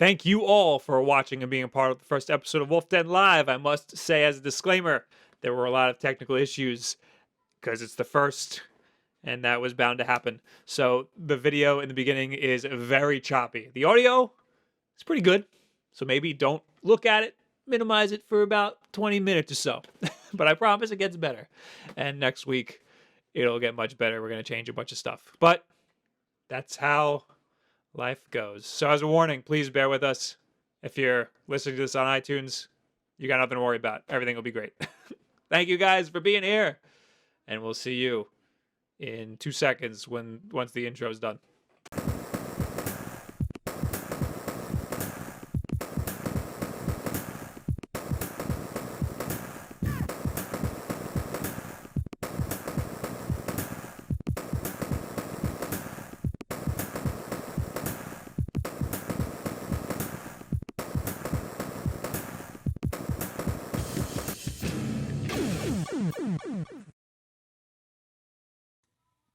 Thank you all for watching and being a part of the first episode of Wolf Den Live. I must say, as a disclaimer, there were a lot of technical issues because it's the first, and that was bound to happen. So the video in the beginning is very choppy. The audio is pretty good, so maybe don't look at it. Minimize it for about 20 minutes or so. But I promise it gets better. And next week, it'll get much better. We're going to change a bunch of stuff. But that's how life goes. So as a warning, please bear with us. If you're listening to this on iTunes, you got nothing to worry about. Everything will be great. Thank you guys for being here. And we'll see you in 2 seconds once the intro is done.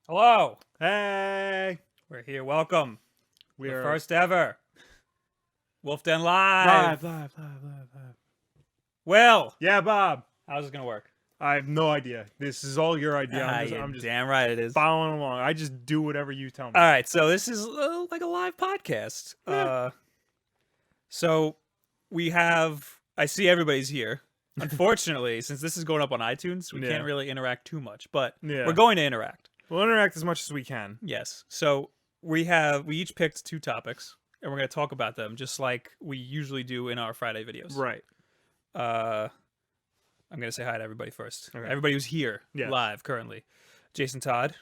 Hello. Hey, We're here. Welcome. we're The first ever Wolf Den Live. live. Will, Yeah, Bob. how's this going to work? I have no idea. This is all your idea. You're I'm just damn right it is. following along. I just do whatever you tell me. All right, so this is like a live podcast. Yeah. So we have. I see everybody's here. Unfortunately, since this is going up on iTunes, we Yeah. can't really interact too much, but Yeah. we're going to interact. We'll interact as much as we can. Yes. So we each picked 2 topics, and we're going to talk about them just like we usually do in our Friday videos. Right. I'm going to say hi to everybody first. Okay. Everybody who's here Yeah. live currently. Jason Todd,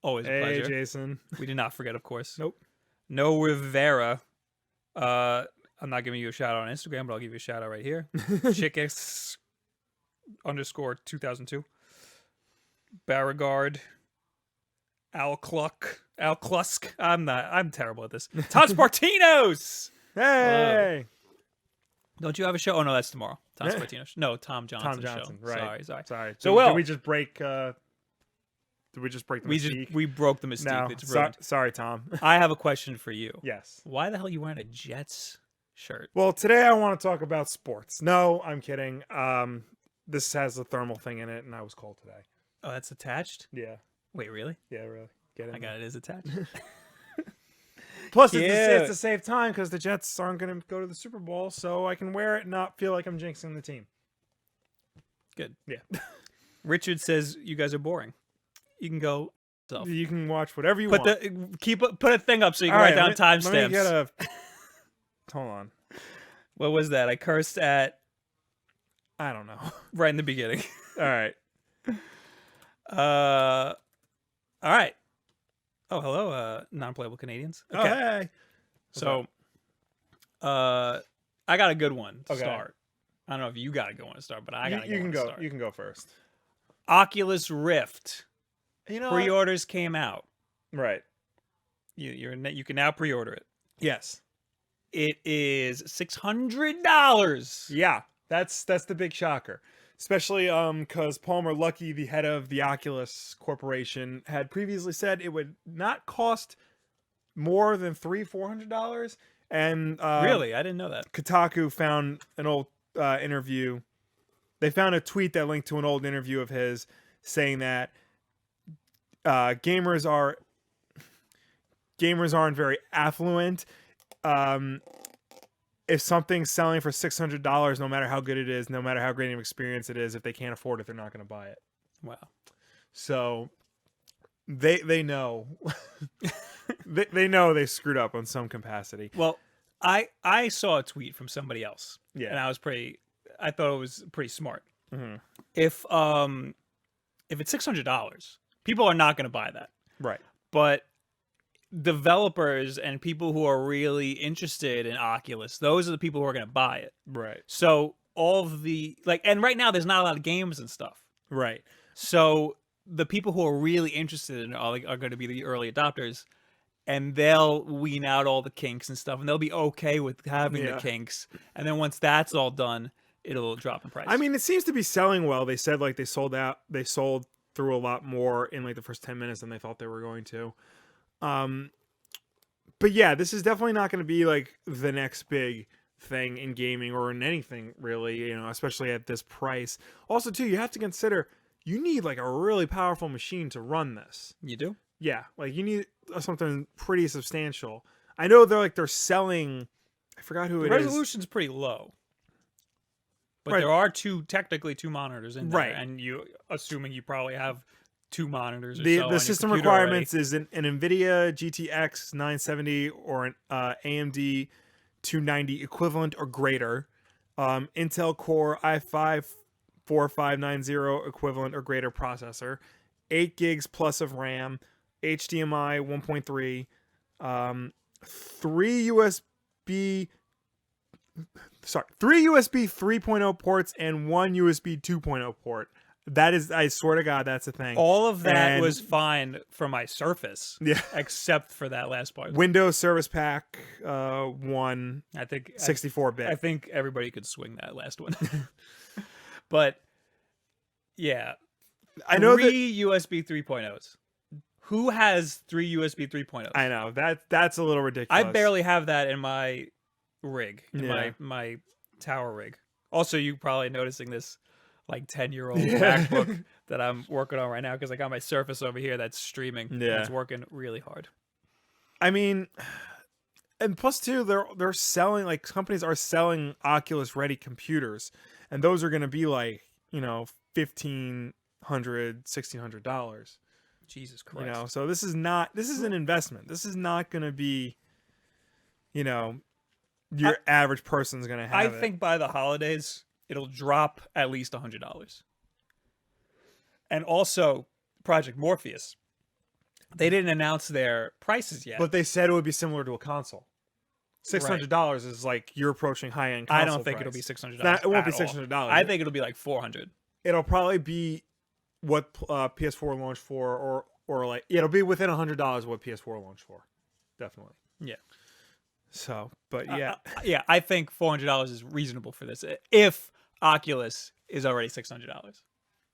always a Hey, pleasure. Jason. We did not forget, of course. Nope. No Rivera. I'm not giving you a shout out on Instagram, but I'll give you a shout out right here. Chickx_2002. Beauregard. Al Klusk. I'm terrible at this. Todd Spartinos. Hey. Don't you have a show? Oh no, that's tomorrow. Tom Yeah. Spartinos. No, Tom Johnson. Tom Johnson. Show. Right. Sorry. So, Will. did we just break? Did we just break the mystique? We broke the mystique. No. It's ruined. Sorry, Tom. I have a question for you. Yes. Why the hell are you wearing a Jets shirt? Well, today I want to talk about sports. No, I'm kidding. This has a thermal thing in it, and I was cold today. Oh, that's attached? Yeah. Wait, really? Yeah, really. Get it? I got it is attached. Plus, Cute. it's a safe time because the Jets aren't going to go to the Super Bowl, so I can wear it and not feel like I'm jinxing the team. Good. Yeah. Richard says you guys are boring. You can go. Self. You can watch whatever you Put want. put a thing up so you can write down Let me timestamps. get a... Hold on. What was that? I cursed at I don't know. right in the beginning. All right. All right. Oh, hello, non-playable Canadians. Okay. Oh, hey. So, I got a good one to Okay. start. I don't know if you got a good one to start, but I got a good You one can to go. start. You can go first. Oculus Rift You know pre-orders came out. Right. You can now pre-order it. Yes. It is $600. Yeah. That's the big shocker. Especially because Palmer Luckey, the head of the Oculus Corporation, had previously said it would not cost more than $300-400. And Really? I didn't know that. Kotaku found an old interview. They found a tweet that linked to an old interview of his saying that gamers aren't very affluent. If something's selling for $600, no matter how good it is, no matter how great an experience it is, if they can't afford it, they're not going to buy it. Wow. So they know they know they screwed up on some capacity. Well, I saw a tweet from somebody else. Yeah. And I thought it was pretty smart. Mm-hmm. If it's $600, people are not going to buy that. Right. But developers and people who are really interested in Oculus, those are the people who are going to buy it. Right. So all of the and right now there's not a lot of games and stuff. Right. So the people who are really interested in are going to be the early adopters, and they'll wean out all the kinks and stuff, and they'll be okay with having the kinks. And then once that's all done, it'll drop in price. I mean, it seems to be selling well. They said like they sold through a lot more in like the first 10 minutes than they thought they were going to. But yeah, this is definitely not going to be like the next big thing in gaming or in anything really, especially at this price. Also, too, you have to consider you need like a really powerful machine to run this. You do? Yeah, like you need something pretty substantial. I know they're selling. I forgot who The it is. resolution's pretty low. But Right. there are technically two monitors in there. Right. And assuming you probably have 2 monitors or so The on your system computer requirements already. is an NVIDIA GTX 970 or an AMD 290 equivalent or greater, Intel Core i5 4590 equivalent or greater processor, 8 gigs plus of RAM, HDMI 1.3, 3 USB 3.0 ports and 1 USB 2.0 port. That is, I swear to God, that's a thing. All of that And- was fine for my Surface. Yeah. Except for that last part. Windows Service Pack 1 I think 64-bit. I think everybody could swing that last one. But yeah, I know that 3 USB 3.0s. Who has 3 USB 3.0s? I know that's a little ridiculous. I barely have that in my rig, in Yeah. my tower rig. Also, you probably noticing this like 10-year-old Yeah. MacBook that I'm working on right now because I got my Surface over here that's streaming. And Yeah. it's working really hard. I mean, and plus too, they're selling, like, companies are selling Oculus ready computers, and those are going to be like $1,500-$1,600. Jesus Christ. So this is an investment. This is not going to be, your average person's going to have it. I think by the holidays it'll drop at least $100. And also, Project Morpheus. They didn't announce their prices yet. But they said it would be similar to a console. $600 is like you're approaching high-end console I don't think price. it'll be $600. It won't be at all. $600. I think it'll be like $400. It'll probably be what PS4 launched for, or like it'll be within $100 of what PS4 launched for. Definitely. Yeah. So, but yeah. Yeah, I think $400 is reasonable for this if Oculus is already $600.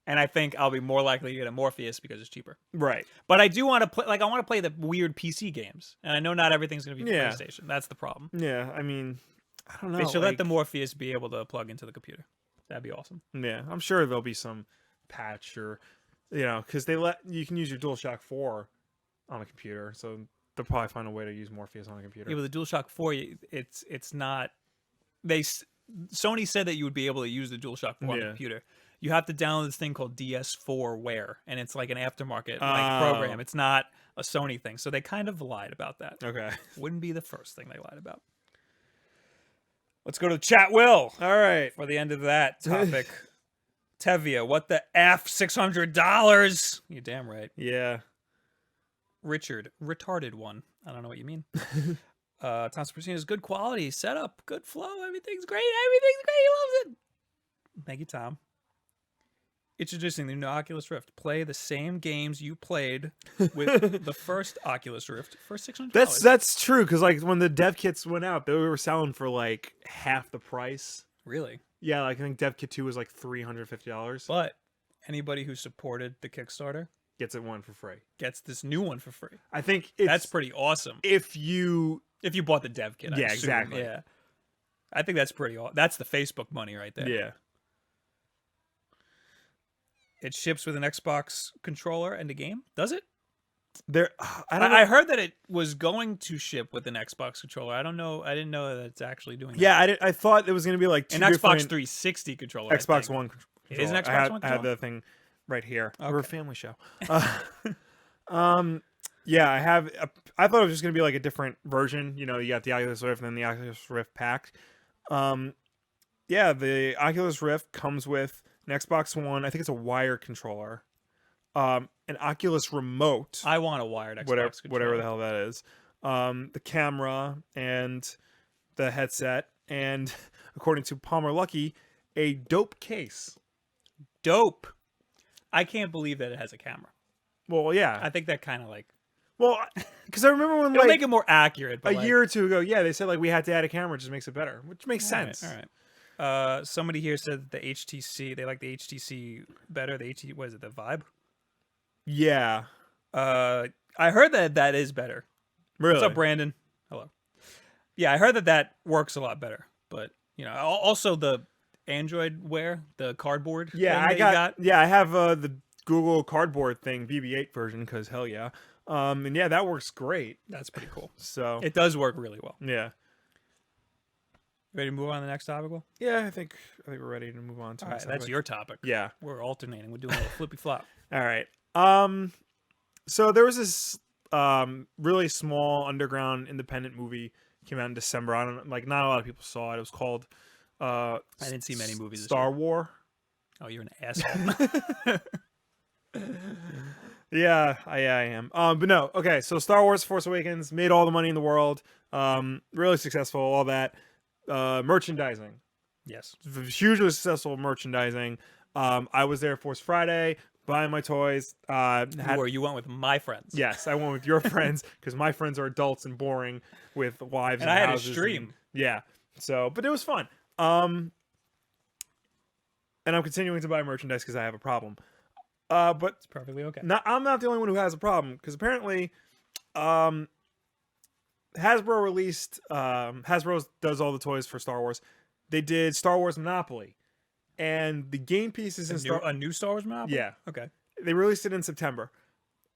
And I think I'll be more likely to get a Morpheus because it's cheaper. Right. But I do want to play, I want to play the weird PC games. And I know not everything's going to be Yeah. PlayStation. That's the problem. Yeah, I mean, I don't know. They should let like- the Morpheus be able to plug into the computer. That'd be awesome. Yeah, I'm sure there'll be some patch or, because you can use your DualShock 4 on a computer, so they'll probably find a way to use Morpheus on a computer. Yeah, but the DualShock 4, it's not. Sony said that you would be able to use the DualShock 4 on the Yeah. computer. You have to download this thing called DS4ware, and it's like an aftermarket Oh. program. It's not a Sony thing, so they kind of lied about that. Okay. Wouldn't be the first thing they lied about. Let's go to the chat, Will, All right. for the end of that topic. Tevia, what the F? $600? You're damn right. Yeah. Richard, retarded one. I don't know what you mean. Thomas Persina's good quality, setup, good flow, everything's great. Everything's great. He loves it. Thank you, Tom. Introducing the new Oculus Rift. Play the same games you played with the first Oculus Rift for $600. That's true, because like when the dev kits went out, they were selling for like half the price. Really. Yeah, like I think dev kit 2 was like $350. But anybody who supported the Kickstarter Gets it one for free. gets this new one for free. I think That's pretty awesome. if you If you bought the dev kit, I Yeah, assume. exactly. Yeah. I think that's pretty awesome. That's the Facebook money right there. yeah. It ships with an Xbox controller and a game. Does it? There I don't know. I heard that it was going to ship with an Xbox controller. I don't know. I didn't know that it's actually doing Yeah, I thought it was going to be like two that. An Xbox different 360 controller. I Xbox think. One It is an controller. Xbox One I have controller? the thing right here. Okay. We're a family show. Yeah, I thought it was just going to be like a different version. You got the Oculus Rift and then the Oculus Rift pack. Yeah, the Oculus Rift comes with an Xbox One. I think it's a wired controller. An Oculus remote. I want a wired Xbox whatever controller. the hell that is. The camera and the headset, and according to Palmer Luckey, a dope case. Dope. I can't believe that it has a camera. Well, yeah. I think that kind of like Well, because I remember when it'll like make it more accurate. But a year or two ago, yeah, they said like we had to add a camera, it just makes it better, which makes sense. All right. Somebody here said the HTC. They like the HTC better. The HTC, what is it? The Vibe. Yeah, I heard that is better. really. What's up, Brandon? Yeah, I heard that works a lot better. But also the Android Wear, the cardboard. Yeah, thing that you got. Yeah, I have the Google Cardboard thing, BB-8 version, because hell yeah. And yeah, that works great. That's pretty cool. So It does work really well. yeah, Ready to move on to the next topic? Will? yeah, I think we're ready to move on to. All the right, next that's topic. your topic. Yeah. We're alternating. We're doing a little flippy flop. All right. So there was this really small underground independent movie came out in December. I don't like not a lot of people saw it. It was called I didn't see many movies this Star year. War. Oh, you're an asshole. Yeah, I am. But no, okay. So Star Wars: Force Awakens made all the money in the world. Really successful. All that merchandising, Yes. hugely successful merchandising. I was there Force Friday buying my toys. You went with my friends. Yes, I went with your friends because my friends are adults and boring with wives and I had a houses stream. and- yeah. So, but it was fun. And I'm continuing to buy merchandise because I have a problem. But It's perfectly okay. I'm not the only one who has a problem because apparently, Hasbro released. Hasbro does all the toys for Star Wars. They did Star Wars Monopoly, and the game pieces in A new Star Wars map? Yeah. Okay. They released it in September.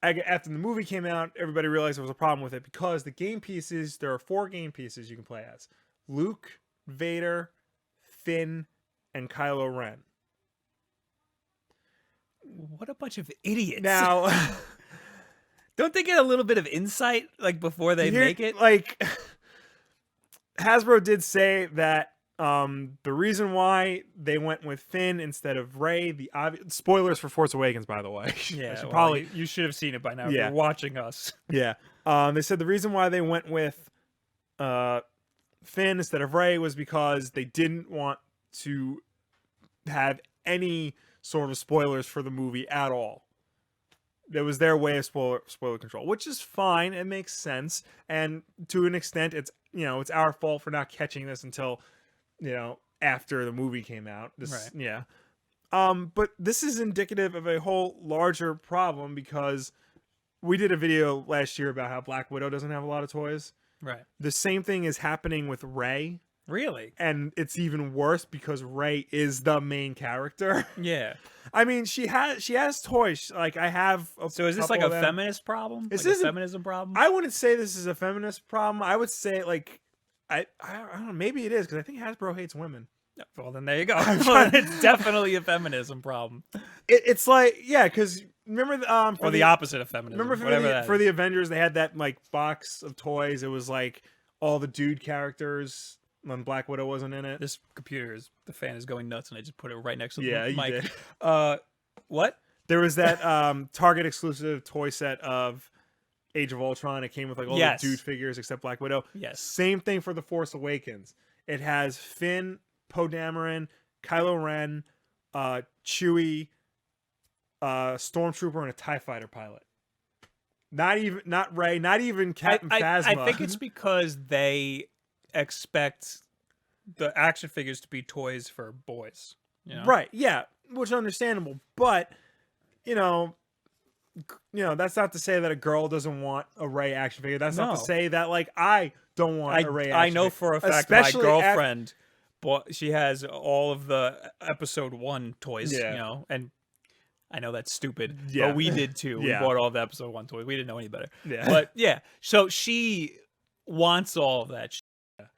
After the movie came out, everybody realized there was a problem with it because the game pieces, there are 4 game pieces you can play as: Luke, Vader, Finn, and Kylo Ren. What a bunch of idiots. Now, don't they get a little bit of insight before they make it? Like, Hasbro did say that the reason why they went with Finn instead of Rey, spoilers for Force Awakens, by the way. Yeah, probably you should have seen it by now. Yeah. If you're watching us. Yeah. They said the reason why they went with Finn instead of Rey was because they didn't want to have any sort of spoilers for the movie at all. That was their way of spoiler control, which is fine. It makes sense. And to an extent, it's our fault for not catching this until, after the movie came out. Right. Yeah. But this is indicative of a whole larger problem because we did a video last year about how Black Widow doesn't have a lot of toys. Right. The same thing is happening with Rey, Really? and it's even worse because Rey is the main character. Yeah. I mean, she has toys. Like I have. So is this couple like a of them. feminist problem? This Like a isn't- feminism problem? I wouldn't say this is a feminist problem. I would say like I don't know. Maybe it is because I think Hasbro hates women. Well, then there you go. It's definitely a feminism problem. It's like because remember for Or the opposite of feminism. remember for the Avengers they had that like box of toys. It was like all the dude characters when Black Widow wasn't in it. This the fan is going nuts, and I just put it right next to Yeah, the you mic. did. What? There was that Target exclusive toy set of Age of Ultron. It came with like all Yes. the dude figures except Black Widow. Yes. Same thing for The Force Awakens. It has Finn, Poe Dameron, Kylo Ren, Chewie, Stormtrooper, and a TIE Fighter pilot. Not Rey, not even Captain Phasma. I think it's because they expect the action figures to be toys for boys. Right, yeah, which is understandable. But, that's not to say that a girl doesn't want a Rey action figure. That's not No. to say that, like, I don't want a Rey action I know figure. for a fact Especially my girlfriend, she has all of the episode 1 toys, Yeah. and I know that's stupid, Yeah. but we did too. Yeah. We bought all the episode 1 toys. We didn't know any better. Yeah. But yeah, so she wants all of that.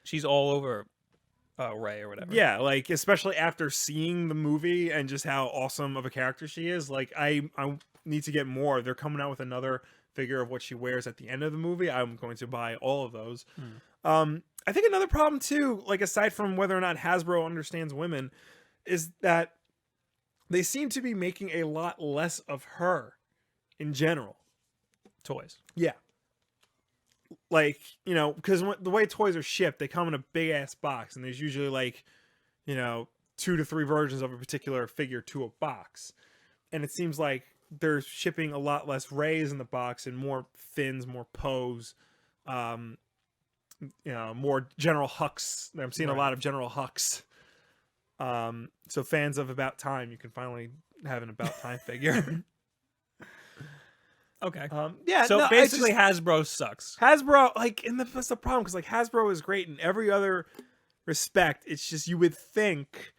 She's all over Rey or whatever. Yeah, like especially after seeing the movie and just how awesome of a character she is, like I need to get more. They're coming out with another figure of what she wears at the end of the movie. I'm going to buy all of those. I think another problem too, like aside from whether or not Hasbro understands women, is that they seem to be making a lot less of her in general. Toys. Yeah. Like, because the way toys are shipped, they come in a big ass box, and there's usually like, 2 to 3 versions of a particular figure to a box. And it seems like they're shipping a lot less Reys in the box and more Finns, more Poes, more General Hux. I'm seeing a lot of General Hux. So fans of About Time, you can finally have an About Time figure. Okay. Yeah. So no, it's basically, just- Hasbro sucks. Hasbro, like, and that's the problem because like Hasbro is great in every other respect. It's just you would think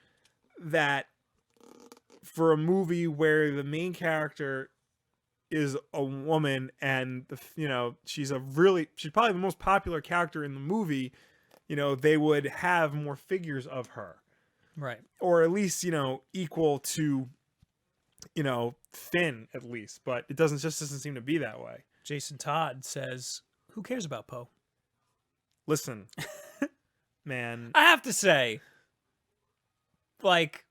that for a movie where the main character is a woman and she's probably the most popular character in the movie, they would have more figures of her, Right. or at least equal to Finn at least, but it doesn't seem to be that way. Jason Todd says, "Who cares about Poe?" Listen, man, I have to say, like,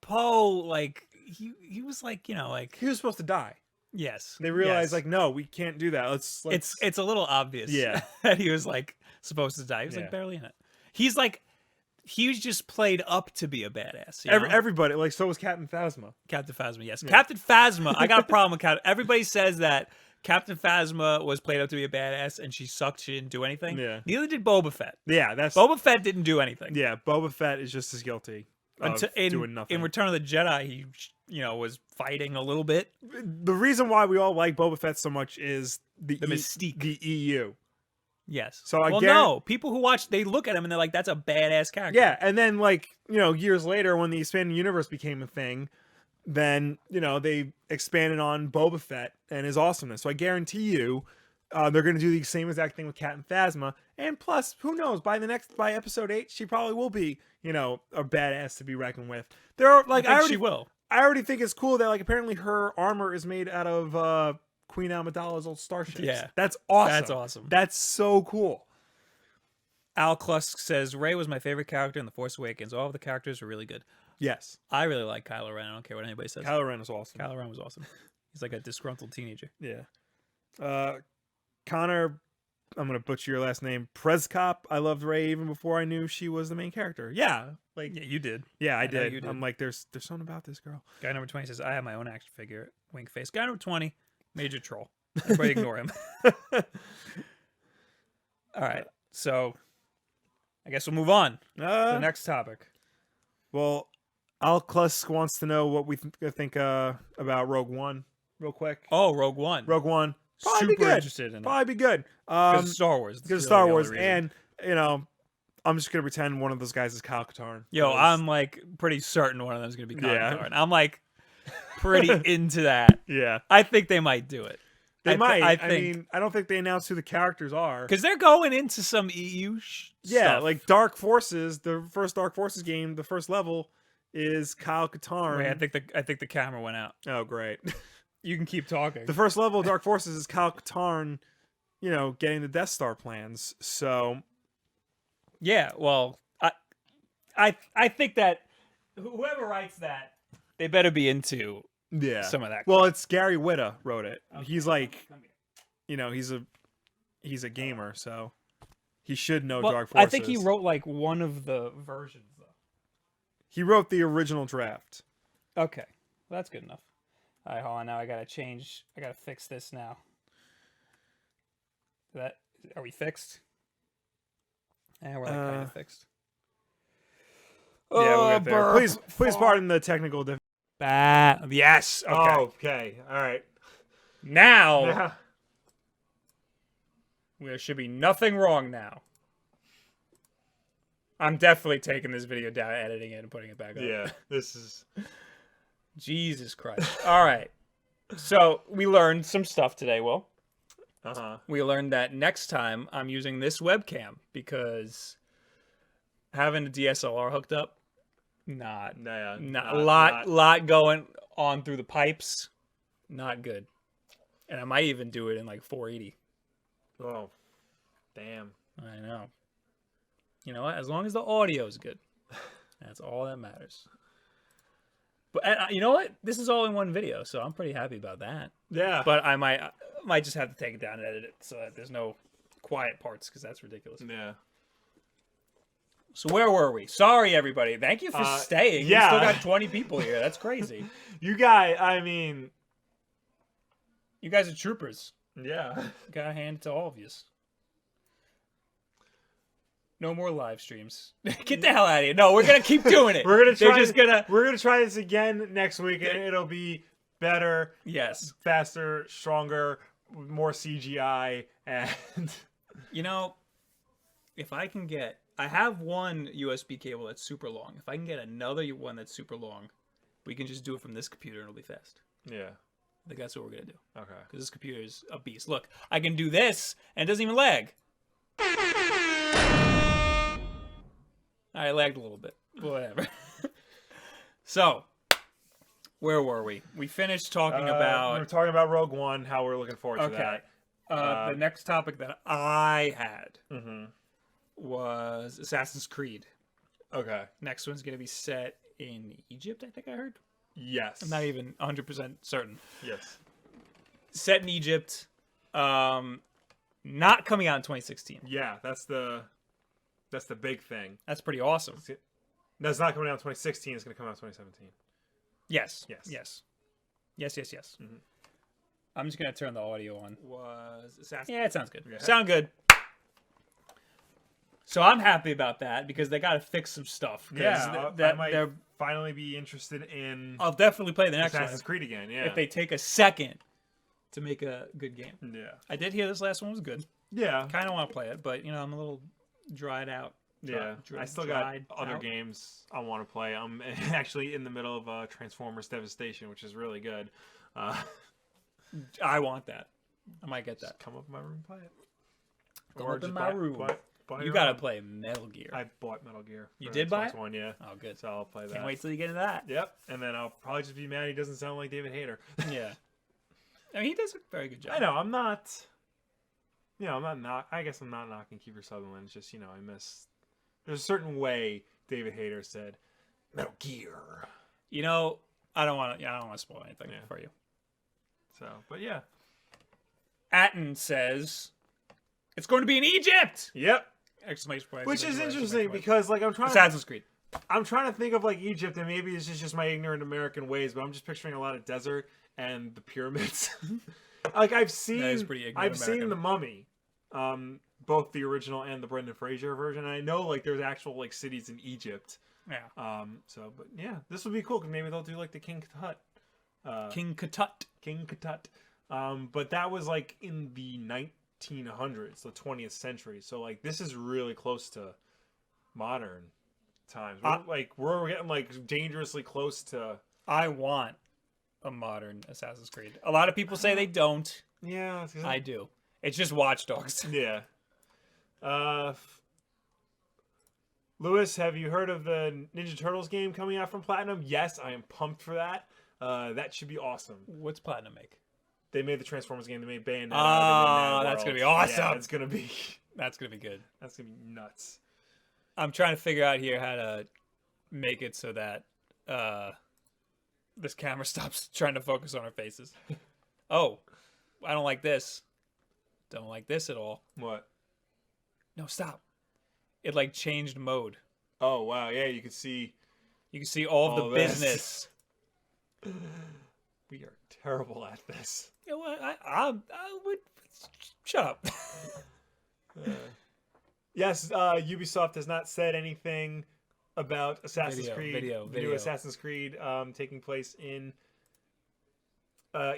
Poe, like he was like, like, he was supposed to die. yes. They realized yes. like, no, we can't do that. Let's It's a little obvious, Yeah. that he was like supposed to die. He was Yeah. like barely in it. He was just played up to be a badass. everybody, like, so was Captain Phasma. Captain Phasma, yes. Yeah. Captain Phasma, I got a problem with Captain. Everybody says that Captain Phasma was played up to be a badass and she sucked. She didn't do anything. Yeah. Neither did Boba Fett. Yeah, that's Boba Fett didn't do anything. Yeah, Boba Fett is just as guilty of doing nothing. In Return of the Jedi, he was fighting a little bit. The reason why we all like Boba Fett so much is the mystique. the EU. Yes. So I no, people who watch, they look at him and they're like, "That's a badass character." Yeah, and then like years later when the expanded universe became a thing, then they expanded on Boba Fett and his awesomeness. So I guarantee you, they're going to do the same exact thing with Captain Phasma. And plus, who knows? By episode 8, she probably will be a badass to be reckoned with. There are like she will. I already think it's cool that like apparently her armor is made out of Queen Amidala's old starships. Yeah. That's awesome. That's awesome. That's so cool. Al Klusk says, "Rey was my favorite character in The Force Awakens. All of the characters were really good. Yes. I really like Kylo Ren. I don't care what anybody says. Kylo Ren is awesome. Kylo Ren was awesome. He's like a disgruntled teenager." Yeah. Connor, I'm gonna butcher your last name. Preskop. I loved Rey even before I knew she was the main character. Yeah. Like Yeah, you did. yeah, I know did. you did. I'm like, there's something about this girl. Guy number 20 says, "I have my own action figure. Wink face." Guy number 20, Major Troll. Everybody ignore him. All right. So I guess we'll move on to the next topic. Well, Al Klusk wants to know what we think about Rogue One, real quick. Oh, Rogue One. Rogue One, probably be Super good. interested in it. Probably be good. Because of Star Wars. Because That's Star really the Wars, only reason. and I'm just gonna pretend one of those guys is Kyle Katarn. Yo, 'cause- I'm like pretty certain one of them is going to be Kylo Yeah. Katarn. I'm like pretty into that. yeah, I think they might do it. they might. I I think mean, I don't think they announced who the characters are. because they're going into some EU Yeah, stuff. like Dark Forces. The first Dark Forces game, the first level is Kyle Katarn. Wait, I think the camera went out. Oh, great. You can keep talking. The first level of Dark Forces is Kyle Katarn, getting the Death Star plans. So Yeah, well, I think that whoever writes that, they better be into yeah, some of that. well, it's Gary Whitta wrote it. Okay. He's like, Come here. he's a gamer, so he should know Well, Dark Forces. I think he wrote like one of the versions though. He wrote the original draft. Okay, well, that's good enough. All right, hold on. Now I gotta change. I gotta fix this now. Are we fixed? Yeah, we're like kind of fixed. Yeah, we'll get there. burp. Please pardon the technical difficulty. Yes. Okay. Okay. All right. Now Yeah. there should be nothing wrong now. I'm definitely taking this video down, editing it, and putting it back up. Yeah. This is. Jesus Christ. All right. So we learned some stuff today, Will. We learned that next time I'm using this webcam because having a DSLR hooked up, not a lot going on through the pipes, not good. And I might even do it in like 480. Oh, damn. I know. You know what? As long as the audio is good, that's all that matters. But you know what? This is all in one video, so I'm pretty happy about that. Yeah. But I might just have to take it down and edit it so that there's no quiet parts because that's ridiculous. Yeah. So where were we? Sorry, everybody. Thank you for staying. yeah. We still got 20 people here. That's crazy. You guys, I mean, You guys are troopers. yeah. Gotta hand it to all of you. No more live streams. Get the hell out of here. No, we're gonna keep doing it. We're gonna try. They're just gonna. We're gonna try this again next week, and it'll be better, Yes. faster, stronger, more CGI, and You know, if I can get, I have one USB cable that's super long. If I can get another one that's super long, we can just do it from this computer and it'll be fast. yeah. I think that's what we're gonna do. Okay. Because this computer is a beast. Look, I can do this and it doesn't even lag. I lagged a little bit. Whatever. So, where were we? We finished talking We were about. talking about Rogue One, how we're looking forward to Okay. that. The next topic that I had Mm-hmm. was Assassin's Creed. Okay. Next one's gonna be set in Egypt, I think I heard. Yes. I'm not even 100% certain. Yes. Set in Egypt. Not coming out in 2016. Yeah, that's the big thing. That's pretty awesome. That's not coming out in 2016. It's going to come out in 2017. Yes. Yes. Yes. Yes. Yes. Yes. Mhm. I'm just gonna turn the audio on. Was Assassin? Yeah, it sounds good. Yeah. Sound good. So I'm happy about that because they got to fix some stuff. 'Cause Yeah, I that might they're. finally be interested in I'll definitely play the next Assassin's one Creed again. Yeah. if they take a second to make a good game. Yeah. I did hear this last one was good. Yeah. Kind of want to play it, but I'm a little dried out. Yeah. I still got other games I want to play. I'm actually in the middle of Transformers Devastation, which is really good. I want that. I might get that. Just come up in my room and play it. Come up in my room. Buy You your gotta own. play Metal Gear. I bought Metal Gear. You for did buy Xbox it? One, yeah. Oh, good. So I'll play that. Can't wait till you get into that. Yep. And then I'll probably just be mad he doesn't sound like David Hayter. Yeah. I mean, he does a very good job. I know. I'm not. I guess I'm not knocking Kiefer Sutherland. It's just I miss. There's a certain way David Hayter said Metal Gear. I don't want to spoil anything for you. So, but yeah. Atten says it's going to be in Egypt! Yep. Exclamation point. Which is exclamation interesting point. because I'm trying. Assassin's Creed. I'm trying to think of Egypt, and maybe it's just my ignorant American ways, but I'm just picturing a lot of desert and the pyramids. I've seen. That is pretty ignorant I've American. seen The Mummy, both the original and the Brendan Fraser version. And I know there's actual cities in Egypt. Yeah. But yeah, this would be cool because maybe they'll do the King Tut. King Katut. King Tut. But that was in the 1900s, the 20th century. So this is really close to modern times. We're getting dangerously close to. I want a modern Assassin's Creed. A lot of people say they don't. Yeah, I do. It's just Watch Dogs. Yeah. Lewis, have you heard of the Ninja Turtles game coming out from Platinum? Yes, I am pumped for that. That should be awesome. What's Platinum make? They made the Transformers game. They made Bayonetta. Oh, that's gonna be awesome. Yeah, it's gonna be. That's gonna be good. That's gonna be nuts. I'm trying to figure out here how to make it so that this camera stops trying to focus on our faces. Oh, I don't like this. Don't like this at all. What? No, stop. It changed mode. Oh wow, yeah, you can see. You can see all of All the this. business. We are terrible at this. You know what? I would shut up. Yes, Ubisoft has not said anything about Assassin's Creed. Video. New Assassin's Creed taking place in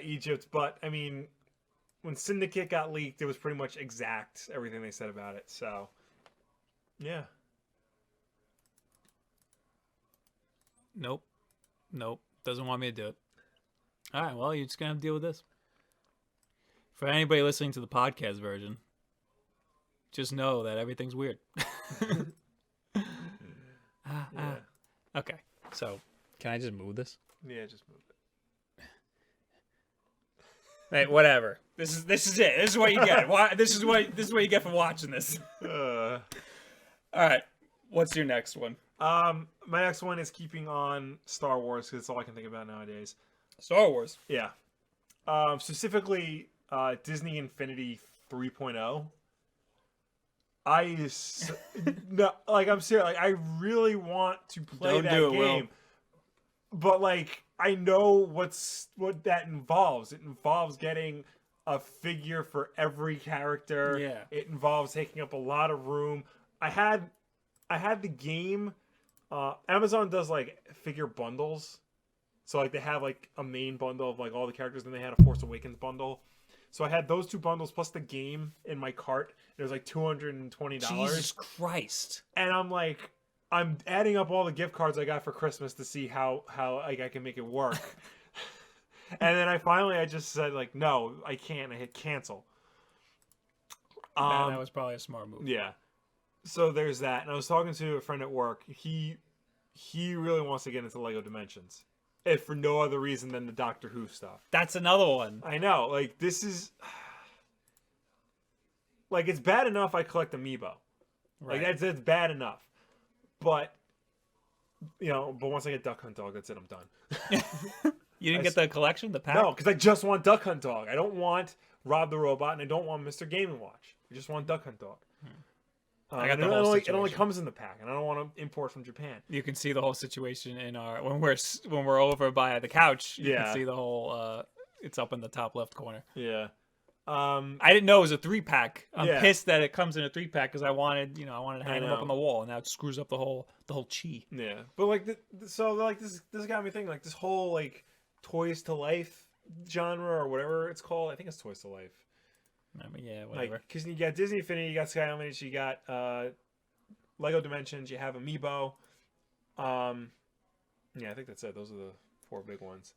Egypt. But, I mean, when Syndicate got leaked, it was pretty much exact everything they said about it. So, yeah. Nope. Doesn't want me to do it. All right, well, you're just going to have to deal with this. For anybody listening to the podcast version, just know that everything's weird. Okay, so can I just move this? Yeah, just move it. Hey, whatever. This is it. This is what you get. This is what you get for watching this. Uh, All right, what's your next one? my next one is keeping on Star Wars because it's all I can think about nowadays. Star Wars. Yeah. Specifically, Disney Infinity 3.0. No, I'm serious. I really want to play Don't that do it, game, but I know what that involves. It involves getting a figure for every character. Yeah. It involves taking up a lot of room. I had the game. Amazon does figure bundles. So like they have like a main bundle of like all the characters, and they had a Force Awakens bundle. So I had those 2 bundles plus the game in my cart. It was like $220. Jesus Christ! And I'm like, I'm adding up all the gift cards I got for Christmas to see how like I can make it work. And then I just said like, no, I can't. I hit cancel. That was probably a smart move. Yeah. So there's that. And I was talking to a friend at work. He really wants to get into Lego Dimensions, if for no other reason than the Doctor Who stuff. That's another one. I know. Like this is like it's bad enough I collect Amiibo. Right. Like that's bad enough. But but once I get Duck Hunt Dog, that's it. I'm done. You didn't get the collection, the pack? No, because I just want Duck Hunt Dog. I don't want Rob the Robot, and I don't want Mr. Game & Watch. I just want Duck Hunt Dog. I got the whole it only situation. comes in the pack, and I don't want to import from Japan. You can see the whole situation in our when we're over by the couch. You Yeah. can see the whole. It's up in the top left corner. Yeah. I didn't know it was a 3-pack. I'm Yeah. pissed that it comes in a 3-pack because I wanted to hang them up know. on the wall, and now it screws up the whole chi. Yeah. But like, this got me thinking, like this whole like Toys to Life genre or whatever it's called. I think it's Toys to Life. I mean, yeah, whatever. Like, because you got Disney Infinity, you got Sky Unlimited, you got Lego Dimensions, you have Amiibo. Yeah, I think that's it. Those are the 4 big ones.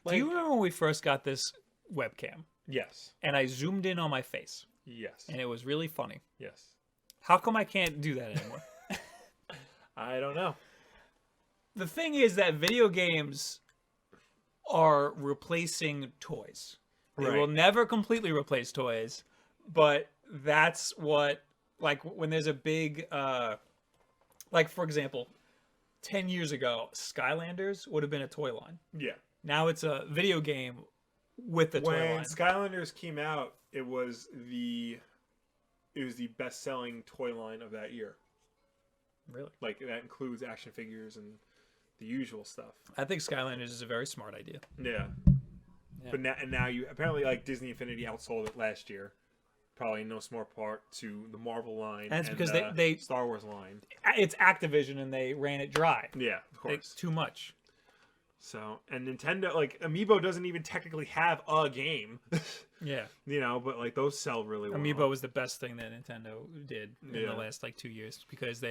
Do you remember when we first got this webcam Yes. and I zoomed in on my face Yes. and it was really funny? Yes. How come I can't do that anymore? I don't know. The thing is that video games are replacing toys. They Right. will never completely replace toys, but that's what, like, when there's a big, like, for example, 10 years ago, Skylanders would have been a toy line. Yeah. Now it's a video game with the toy When line. Skylanders came out, it was the best-selling toy line of that year. Really? Like that includes action figures and the usual stuff. I think Skylanders is a very smart idea. Yeah. Yeah. But now you apparently like Disney Infinity outsold it last year. Probably no small part to the Marvel line And it's because the they Star Wars line. it's Activision and they ran it dry. Yeah, of course. It's too much. So, and Nintendo, like Amiibo doesn't even technically have a game. Yeah. But like those sell really well. Amiibo was the best thing that Nintendo did in Yeah. the last like 2 years because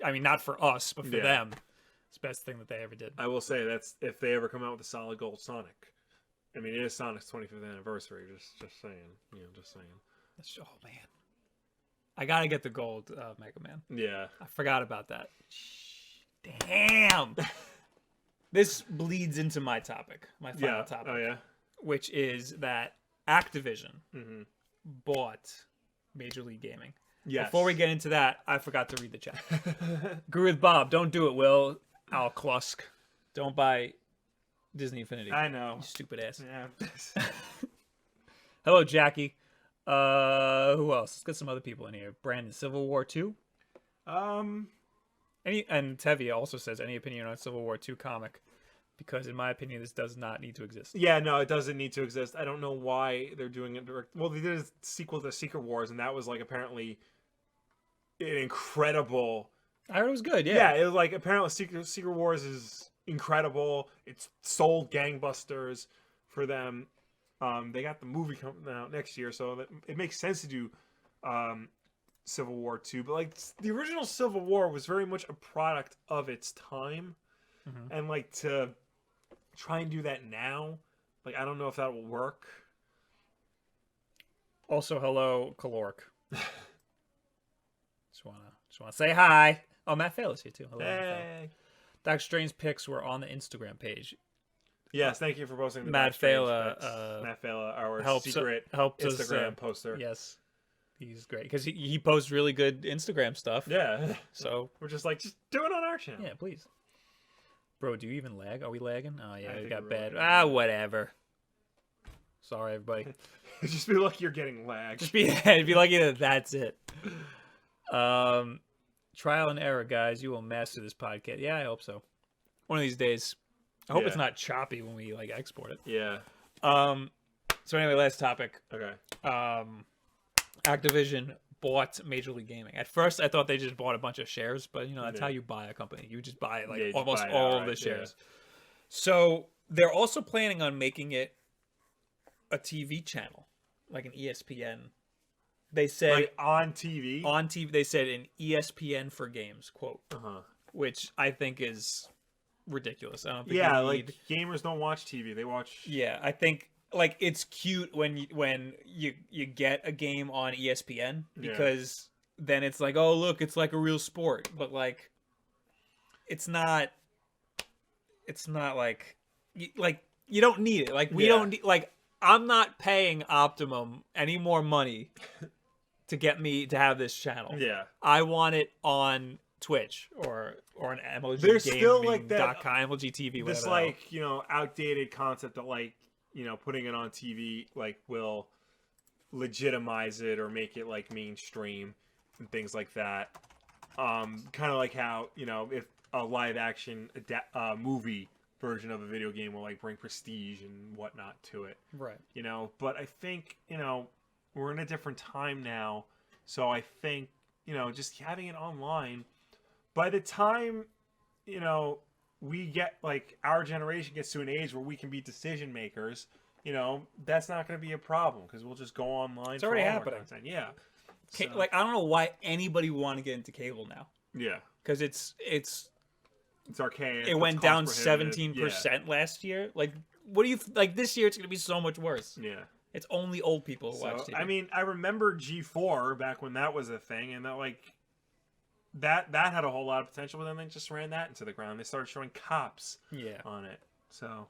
not for us, but for Yeah. them, it's the best thing that they ever did. I will say that's if they ever come out with a solid gold Sonic. I mean, it is Sonic's 25th anniversary. Just saying. Just saying. Oh man, I gotta get the gold Mega Man. Yeah. I forgot about that. Damn. This bleeds into my topic, my final topic, Oh yeah. which is that Activision Mm-hmm. bought Major League Gaming. Yes. Before we get into that, I forgot to read the chat. Agree with Bob. Don't do it, Will. Al Klusk. Don't buy Disney Infinity. I know. You stupid ass. Yeah. Hello, Jackie. Who else? Let's get some other people in here. Brandon, Civil War 2? And Tevye also says, any opinion on Civil War 2 comic? Because in my opinion, this does not need to exist. Yeah, no, it doesn't need to exist. I don't know why they're doing it direct. Well, they did a sequel to Secret Wars, and that was like apparently an incredible. I heard it was good, Yeah, it was like apparently Secret Wars is incredible. It's sold gangbusters for them. They got the movie coming out next year, so it makes sense to do Civil War 2. But like the original Civil War was very much a product of its time, and like to try and do that now, like I don't know if that will work. Also, hello, Caloric. just wanna say hi. Oh, Matt Fail is here too. Hello, Matt Fail. Hey. Doc Strange's pics were on the Instagram page. Yes, thank you for posting the Matt Fela, Fela, Matt Fela, our helps secret us, Instagram poster. Yes, he's great because he posts really good Instagram stuff. Yeah. So We're just like, just do it on our channel. yeah, please. Bro, do you even lag? Are we lagging? Oh yeah, I we think got we're bad. lagging. Whatever. Sorry, everybody. Just be lucky you're getting lagged. Just be lucky that that's it. Trial and error, guys. You will master this podcast. Yeah, I hope so. One of these days. I hope it's Yeah. not choppy when we like export it. Yeah. So anyway, last topic. Okay. Activision bought Major League Gaming. At first, I thought they just bought a bunch of shares, but that's Yeah. how you buy a company. You just buy like Yeah, you just almost buy it all of outright, the shares. So they're also planning on making it a TV channel, like an ESPN. They said Like on TV. on TV. They said an ESPN for games quote, Uh-huh. which I think is ridiculous. I don't think Yeah, you like need... gamers don't watch TV; they watch. Yeah, I think like it's cute when you get a game on ESPN because then it's like, oh look, it's like a real sport, but like it's not like you don't need it. Like we don't need, like I'm not paying Optimum any more money to get me to have this channel. Yeah, I want it on Twitch or an MLG there's Gaming still like that MLG TV. this whatever. like outdated concept that like putting it on TV like will legitimize it or make it like mainstream and things like that. Kind of like how if a live action movie version of a video game will like bring prestige and whatnot to it, right? But I think we're in a different time now, so I think just having it online. By the time we get like our generation gets to an age where we can be decision makers, that's not going to be a problem because we'll just go online. It's already happening. Yeah. So. Like I don't know why anybody would want to get into cable now. Yeah. Because it's archaic. It went down 17% last year. Like, what do you like? This year it's going to be so much worse. Yeah. It's only old people who watch TV. I mean, I remember G4 back when that was a thing, and that like. That had a whole lot of potential, but then they just ran that into the ground. They started showing cops on it. So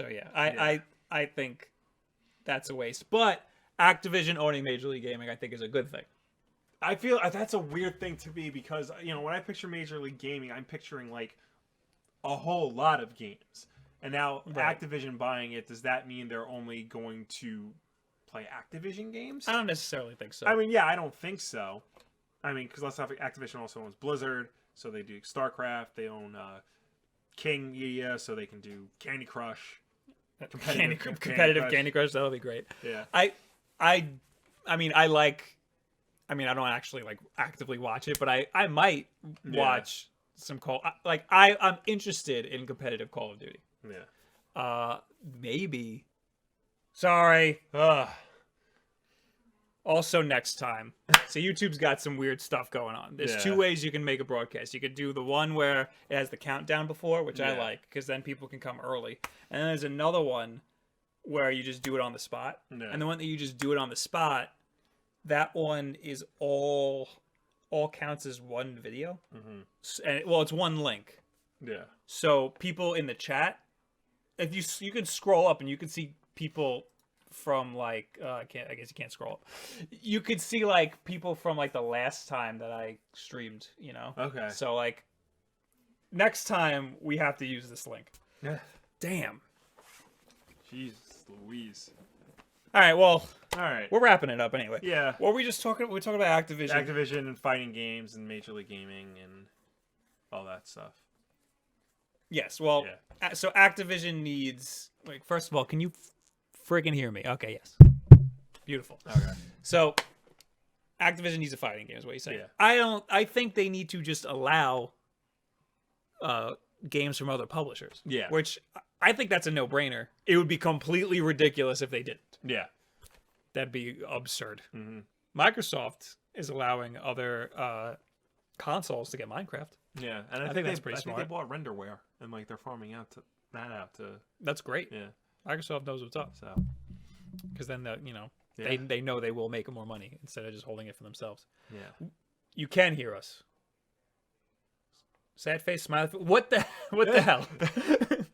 yeah, I think that's a waste. But Activision owning Major League Gaming, I think, is a good thing. I feel that's a weird thing to me because when I picture Major League Gaming, I'm picturing like a whole lot of games. And now Activision buying it, does that mean they're only going to play Activision games? I don't necessarily think so. I mean, yeah, I don't think so. I mean, because let's not forget, Activision also owns Blizzard, so they do StarCraft. They own King Media, so they can do Candy Crush. Competitive Candy Crush, that'll be great. Yeah. I mean, I don't actually like actively watch it, but I might watch some I'm interested in competitive Call of Duty. Yeah. Maybe. Sorry. Ugh. Also next time. So YouTube's got some weird stuff going on. There's two ways you can make a broadcast. You could do the one where it has the countdown before, which I like, because then people can come early. And then there's another one where you just do it on the spot. Yeah. And the one that you just do it on the spot, that one is all counts as one video. Mm-hmm. And it's one link. Yeah. So people in the chat, if you can scroll up and you can see people from like I guess you can't scroll up. You could see like people from like the last time that I streamed, Okay. So like next time we have to use this link. Yeah. Damn. Jesus Louise. All right, well, we're wrapping it up anyway. Yeah. What were we just talking about? We're talking about Activision. Activision and fighting games and Major League Gaming and all that stuff. Yes, well, so Activision needs like first of all, can you friggin' hear me? Okay, yes. Beautiful. Okay. So, Activision needs a fighting game, is what you say. Yeah. I think they need to just allow games from other publishers. Yeah. Which I think that's a no-brainer. It would be completely ridiculous if they didn't. Yeah. That'd be absurd. Mm-hmm. Microsoft is allowing other consoles to get Minecraft. Yeah, and I think that's pretty smart. I think they bought Renderware and like they're farming out that out to. That's great. Yeah. Microsoft knows what's up, so because then they know they will make more money instead of just holding it for themselves. Yeah, you can hear us. Sad face, smile. What the hell? The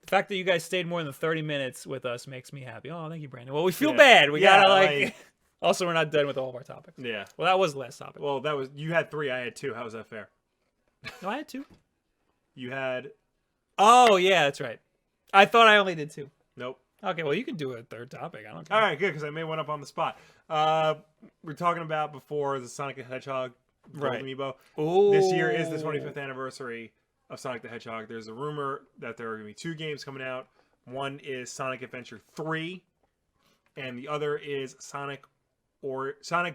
fact that you guys stayed more than 30 minutes with us makes me happy. Oh, thank you, Brandon. Well, we feel bad. We gotta like. Also, we're not done with all of our topics. Yeah. Well, that was the last topic. Well, that was you had 3. I had 2. How was that fair? No, I had 2. You had. Oh yeah, that's right. I thought I only did 2. Nope. Okay, well, you can do a third topic. I don't care. All right, good, because I made one up on the spot. We're talking about before the Sonic the Hedgehog Gold Amiibo. Ooh. This year is the 25th anniversary of Sonic the Hedgehog. There's a rumor that there are going to be 2 games coming out. One is Sonic Adventure 3, and the other is Sonic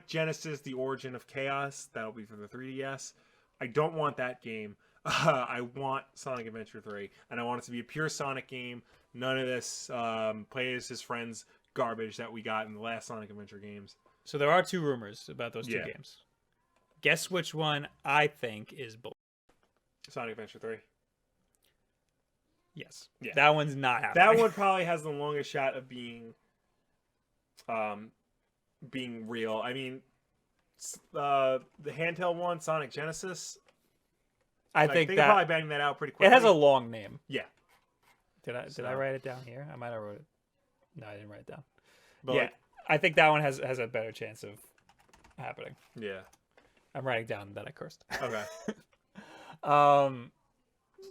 Genesis: The Origin of Chaos. That'll be for the 3DS. I don't want that game. I want Sonic Adventure 3, and I want it to be a pure Sonic game. None of this play as his friends garbage that we got in the last Sonic Adventure games. So there are 2 rumors about those 2 Yeah. games. Guess which one I think is bull. Sonic Adventure 3. Yes. Yeah. That one's not happening. That one probably has the longest shot of being real. I mean, the handheld one, Sonic Genesis. I think they that probably bang that out pretty quickly. it has a long name. Yeah. Did I write it down here? I might have wrote it. No, I didn't write it down. But yeah, like, I think that one has a better chance of happening. yeah. I'm writing down that I cursed. Okay.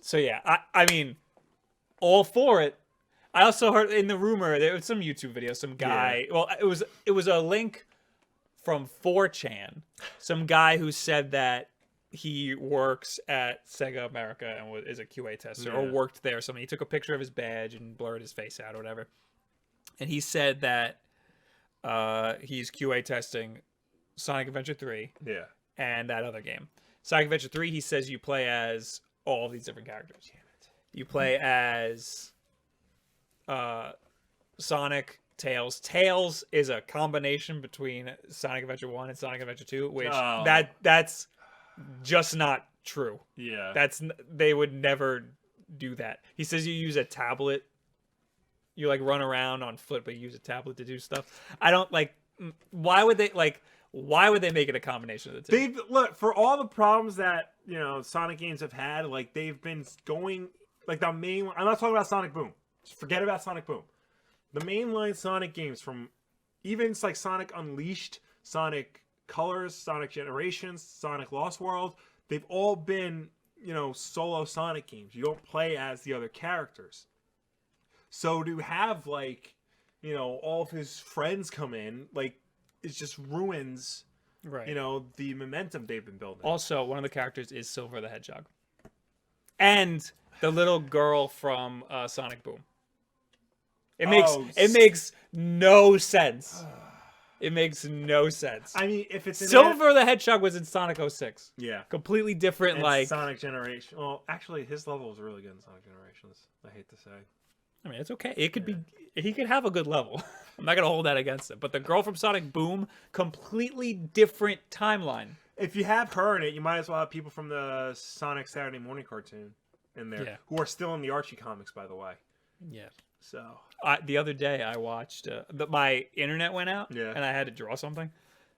So yeah, I mean, all for it. I also heard in the rumor there was some YouTube video, some guy. Yeah. Well, it was a link from 4chan. Some guy who said that he works at Sega America and is a QA tester or worked there or something. He took a picture of his badge and blurred his face out or whatever. And he said that he's QA testing Sonic Adventure 3. Yeah. And that other game. Sonic Adventure 3, he says you play as all of these different characters. You play as Sonic, Tails. Tails is a combination between Sonic Adventure 1 and Sonic Adventure 2, which that's just not true. Yeah. They would never do that. He says you use a tablet. You like run around on foot, but you use a tablet to do stuff. I don't like. Why would they make it a combination of the 2? Look, for all the problems that Sonic games have had, like they've been going like the main. I'm not talking about Sonic Boom. Just forget about Sonic Boom. The mainline Sonic games, from even like Sonic Unleashed, Sonic Colors, Sonic Generations, Sonic Lost World, they've all been solo Sonic games. You don't play as the other characters. So to have like all of his friends come in, like it just ruins the momentum they've been building. Also, one of the characters is Silver the Hedgehog, and the little girl from Sonic Boom. It makes no sense. It makes no sense. I mean, if it's Silver the Hedgehog was in Sonic 06. Yeah, completely different. And like Sonic Generation. Well, actually, his level was really good in Sonic Generations. I hate to say. I mean, it's okay. It could be. He could have a good level. I'm not gonna hold that against it. But the girl from Sonic Boom, completely different timeline. If you have her in it, you might as well have people from the Sonic Saturday Morning cartoon in there, who are still in the Archie comics, by the way. Yeah. So the other day I watched. My internet went out, and I had to draw something.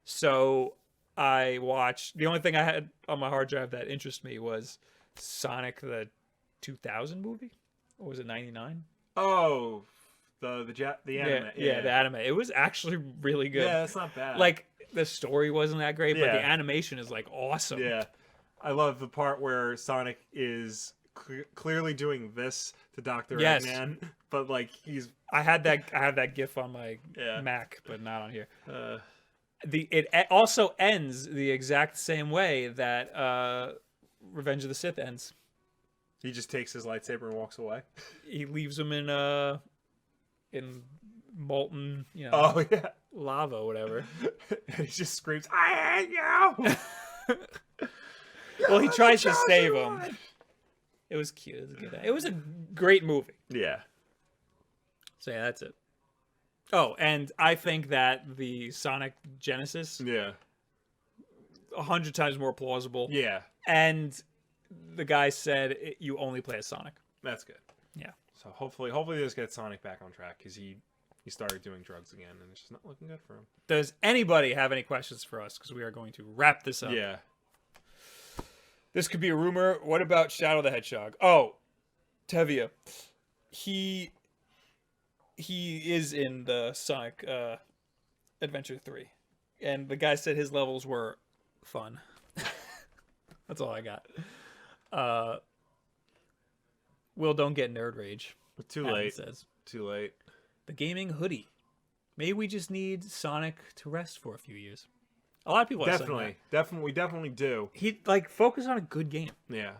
So I watched. The only thing I had on my hard drive that interested me was Sonic the 2000 movie. Or was it 99? Oh, the anime. Yeah, the anime. It was actually really good. Yeah, it's not bad. Like the story wasn't that great, but the animation is like awesome. Yeah, I love the part where Sonic is clearly doing this to Dr. Eggman, but like I have that GIF on my Mac, but not on here. It also ends the exact same way that Revenge of the Sith ends. He just takes his lightsaber and walks away. He leaves him in molten, lava or whatever. And he just screams, "I hate you!" Well, he tries to save him. It was cute. It was good. It was a great movie. Yeah. So yeah, that's it. Oh, and I think that the Sonic Genesis, 100 times more plausible. Yeah. And the guy said you only play as Sonic. That's good. Yeah. So hopefully this gets Sonic back on track, because he started doing drugs again, and it's just not looking good for him. Does anybody have any questions for us? Because we are going to wrap this up. Yeah. This could be a rumor. What about Shadow the Hedgehog? Oh, Tevia. He is in the Sonic Adventure 3. And the guy said his levels were fun. That's all I got. Will, don't get nerd rage. Too late. Says. Too late. The gaming hoodie. Maybe we just need Sonic to rest for a few years. A lot of people are saying that. We definitely do. He focus on a good game. Yeah.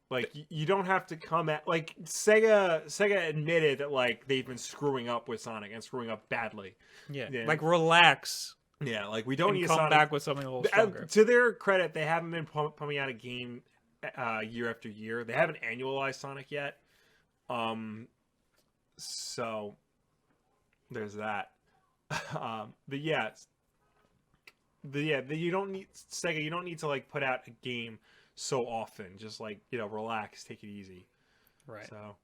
Like you don't have to come at like Sega admitted that like they've been screwing up with Sonic and screwing up badly. Yeah. Like relax. Yeah, like we don't need come Sonic back with something a little stronger. To their credit, they haven't been pumping out a game year after year. They haven't annualized Sonic yet. So there's that. But yeah, you don't need Sega. You don't need to like put out a game so often. Just like relax, take it easy. Right. So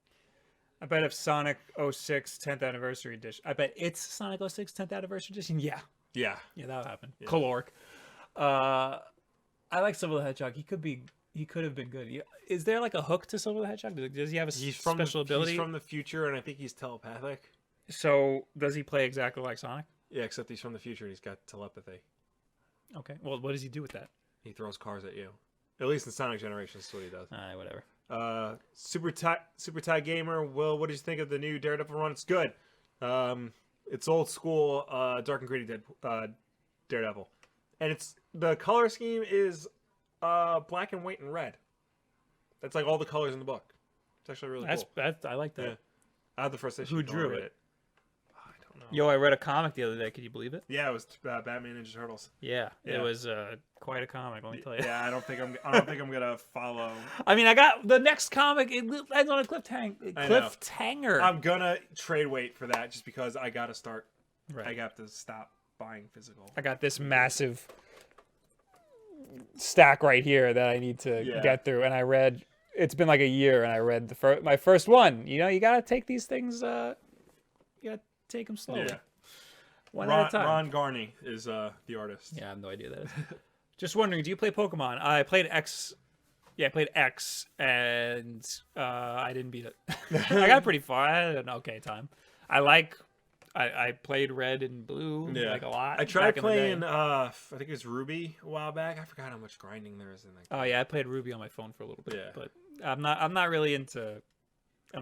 I bet if Sonic 06 10th anniversary edition, I bet it's Sonic 06 10th anniversary edition. Yeah, yeah, that'll happen. Yeah. Caloric. I like Silver the Hedgehog. He could have been good. Is there like a hook to Silver the Hedgehog? Does he have a special ability? He's from the future, and I think he's telepathic. So does he play exactly like Sonic? Yeah, except he's from the future and he's got telepathy. Okay. Well, what does he do with that? He throws cars at you. At least in Sonic Generations, that's what he does. Whatever. Super Tie Gamer. Will, what did you think of the new Daredevil run? It's good. It's old school, dark and gritty Daredevil, and the color scheme is black and white and red. That's like all the colors in the book. It's actually really cool. I like that. Yeah. I had the first issue. Who drew it? I don't know. Yo, I read a comic the other day. Could you believe it? Yeah, it was Batman Ninja Turtles. Yeah, it was quite a comic. Let me tell you. Yeah, I don't think I'm gonna follow. I mean, I got the next comic. It ends on a cliffhanger. I'm gonna trade weight for that just because I gotta start. Right. I got to stop buying physical. I got this massive stack right here that I need to get through, and I read. It's been like a year, and I read my first one. You gotta take these things. You gotta take them slowly. Yeah. One at a time. Ron Garney is the artist. Yeah, I have no idea that is. Just wondering, do you play Pokemon? I played X. Yeah, I played X, and I didn't beat it. I got pretty far. I had an okay time. I played Red and Blue like a lot. I tried playing I think it was Ruby a while back. I forgot how much grinding there is in that game. Oh yeah, I played Ruby on my phone for a little bit. Yeah. But I'm not really into we're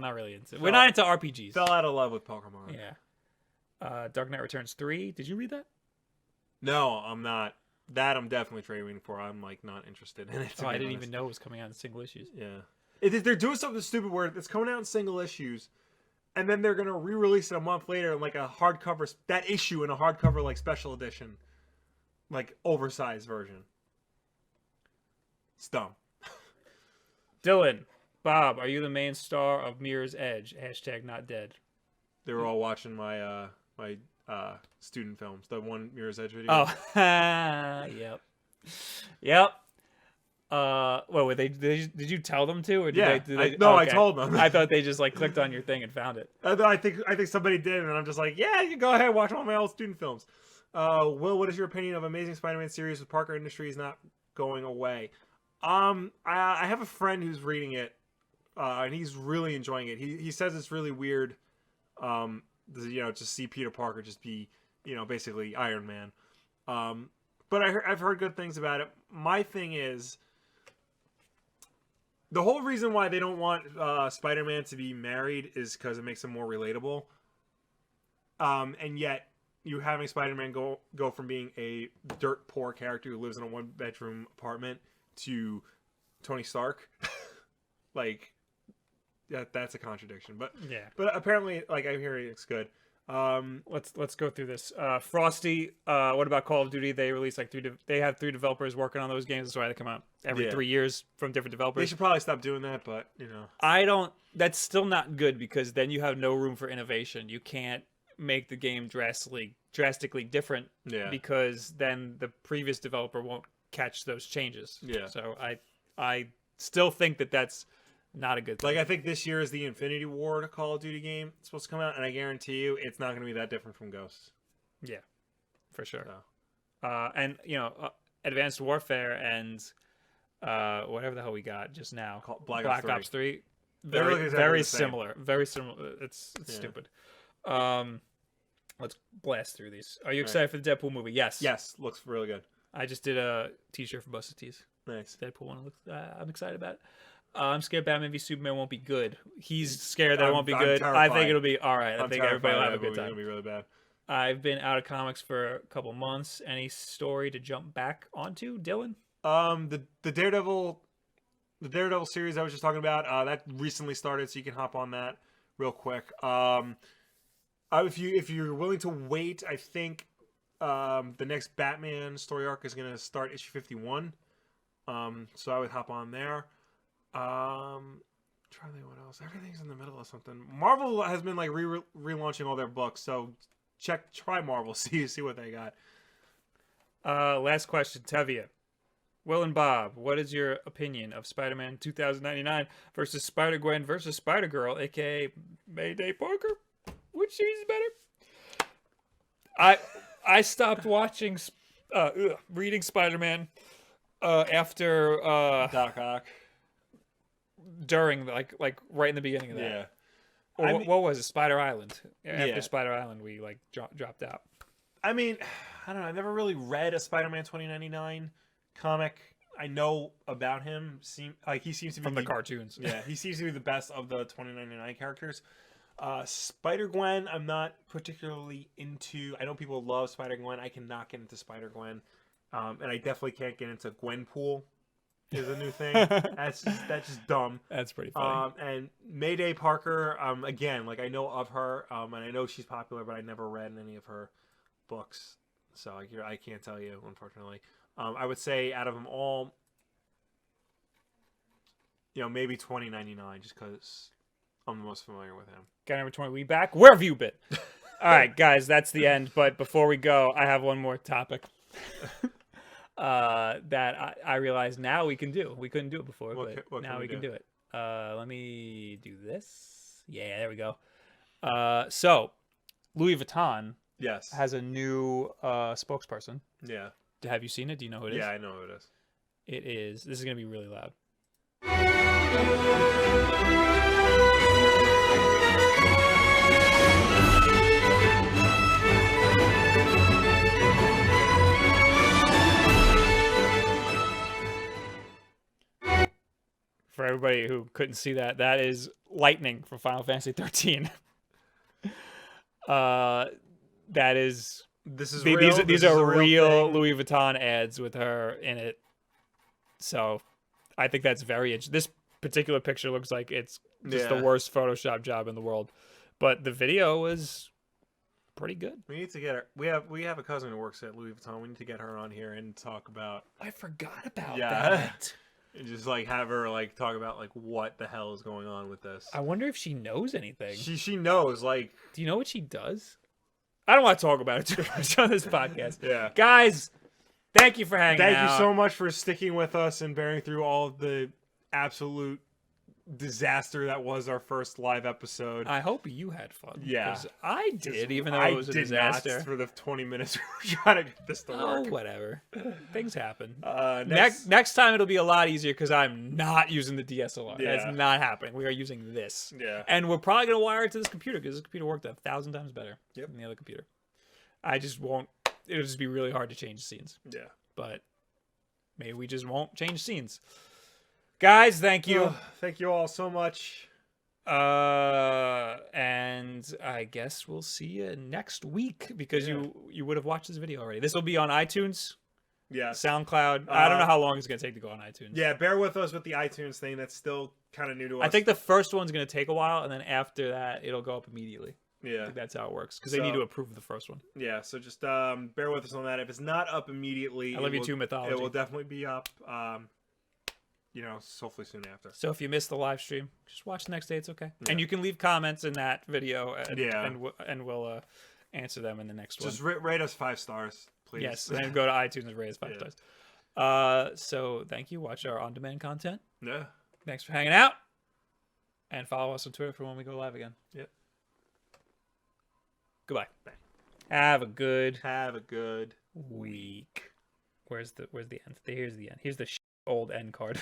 not into RPGs. Fell out of love with Pokemon. Yeah. Dark Knight Returns 3. Did you read that? No, I'm not. That I'm definitely trading for. I'm like not interested in it. I didn't even know it was coming out in single issues. Yeah. They're doing something stupid where it's coming out in single issues. And then they're gonna re-release it a month later in like a hardcover, that issue in a hardcover like special edition, like oversized version. It's dumb. Dylan, Bob, are you the main star of Mirror's Edge? # not dead. They were all watching my my student films, the one Mirror's Edge video. Oh, yep. What were they? Did you tell them to, or did they? I told them. I thought they just like clicked on your thing and found it. I think somebody did, and I'm just like, yeah, you go ahead, watch all my old student films. Will, what is your opinion of Amazing Spider-Man series with Parker Industries not going away? I have a friend who's reading it, and he's really enjoying it. He says it's really weird, to see Peter Parker just be, basically Iron Man. But I've heard good things about it. My thing is, the whole reason why they don't want Spider-Man to be married is because it makes him more relatable. And yet, you having Spider-Man go from being a dirt poor character who lives in a one-bedroom apartment to Tony Stark, like, that's a contradiction. But apparently, like, I hear it's good. Let's go through this. Frosty, what about Call of Duty? They release like they have 3 developers working on those games. That's why they come out every 3 years from different developers. They should probably stop doing that, but that's still not good, because then you have no room for innovation. You can't make the game drastically different, because then the previous developer won't catch those changes. So I still think that's not a good thing. Like, I think this year is the Infinity Ward Call of Duty game supposed to come out, and I guarantee you it's not going to be that different from Ghosts. Yeah, for sure. So. And Advanced Warfare and whatever the hell we got just now, Black Ops 3. Very Very similar. Very similar. It's stupid. Let's blast through these. Are you excited for the Deadpool movie? Yes. Yes, looks really good. I just did a t-shirt for Busted Tees. Nice. Deadpool one. I'm excited about it. I'm scared Batman v Superman won't be good. He's scared that it won't be good. Terrified. I think it'll be all right. I think everybody will have a good time. It'll be really bad. I've been out of comics for a couple months. Any story to jump back onto, Dylan? The Daredevil series I was just talking about, that recently started, so you can hop on that real quick. If you're willing to wait, I think the next Batman story arc is going to start issue 51. So I would hop on there. Trying to think what else. Everything's in the middle of something. Marvel has been like relaunching all their books, so try Marvel, see what they got. Last question, Tevia. Will and Bob, what is your opinion of Spider-Man 2099 versus Spider-Gwen versus Spider-Girl, aka Mayday Parker? Which seems better? I stopped watching, reading Spider-Man after Doc Ock. During like right in the beginning of that. Yeah. Or what was it? Spider Island. After Yeah. Spider Island, we like dropped out. I mean, I don't know. I never really read a Spider-Man 2099 comic. I know about him. He seems to be From the cartoons. Yeah, he seems to be the best of the 2099 characters. Spider-Gwen, I'm not particularly into. I know people love Spider-Gwen. I cannot get into Spider-Gwen, and I definitely can't get into Gwenpool. Is a new thing. That's just dumb. That's pretty funny. And Mayday Parker, again, like I know of her, and I know she's popular, but I never read any of her books, so I can't tell you, unfortunately. I would say out of them all, maybe 2099, just because I'm the most familiar with him. Guy number 20, we back. Where have you been? All right, guys, that's the end. But before we go, I have one more topic. That I realize now we can do. We couldn't do it before, but now we can do it. Let me do this. Yeah, there we go. So Louis Vuitton Yes. has a new spokesperson. Yeah. Have you seen it? Do you know who it is? Yeah, I know who it is. It is. This is going to be really loud. For everybody who couldn't see that, that is lightning from Final Fantasy 13. That is. This is These real. these are real Louis Vuitton ads with her in it. So, I think that's very interesting. This particular picture looks like it's just the worst Photoshop job in the world, but the video was pretty good. We need to get her. We have a cousin who works at Louis Vuitton. We need to get her on here and talk about. I forgot about Yeah. that. And just have her talk about what the hell is going on with this. I wonder if she knows anything. She knows Do you know what she does? I don't want to talk about it too much on this podcast. Yeah. Guys, thank you for hanging out. Thank you so much for sticking with us and bearing through all of the absolute disaster that was our first live episode. I hope you had fun. Yeah. 'Cause I did, even though it was a disaster. Not for the 20 minutes we were trying to get this to Oh, work. whatever. Things happen. Next, time it'll be a lot easier because I'm not using the DSLR. Yeah. That's not happening. We are using this. Yeah. And we're probably going to wire it to this computer because this computer worked 1,000 times better Yep. than the other computer. I just won't. It'll just be really hard to change scenes. Yeah. But maybe we just won't change scenes. Guys, thank you. Thank you all so much. And I guess we'll see you next week because you would have watched this video already. This will be on iTunes, Yeah. SoundCloud. I don't know how long it's going to take to go on iTunes. Yeah, bear with us with the iTunes thing. That's still kind of new to us. I think the first one's going to take a while, and then after that, it'll go up immediately. I Yeah. think that's how it works because they need to approve the first one. Yeah, so just bear with us on that. If it's not up immediately, I love you too, Mythology. It will definitely be up. Hopefully soon after. So if you missed the live stream, just watch the next day. It's okay, and you can leave comments in that video, and we'll answer them in the next one. Just rate us 5 stars, please. Yes, and then go to iTunes and rate us 5 stars. So thank you. Watch our on-demand content. Yeah. Thanks for hanging out, and follow us on Twitter for when we go live again. Yep. Goodbye. Bye. Have a good week. week. Where's the end? Here's the end. Here's the old end card.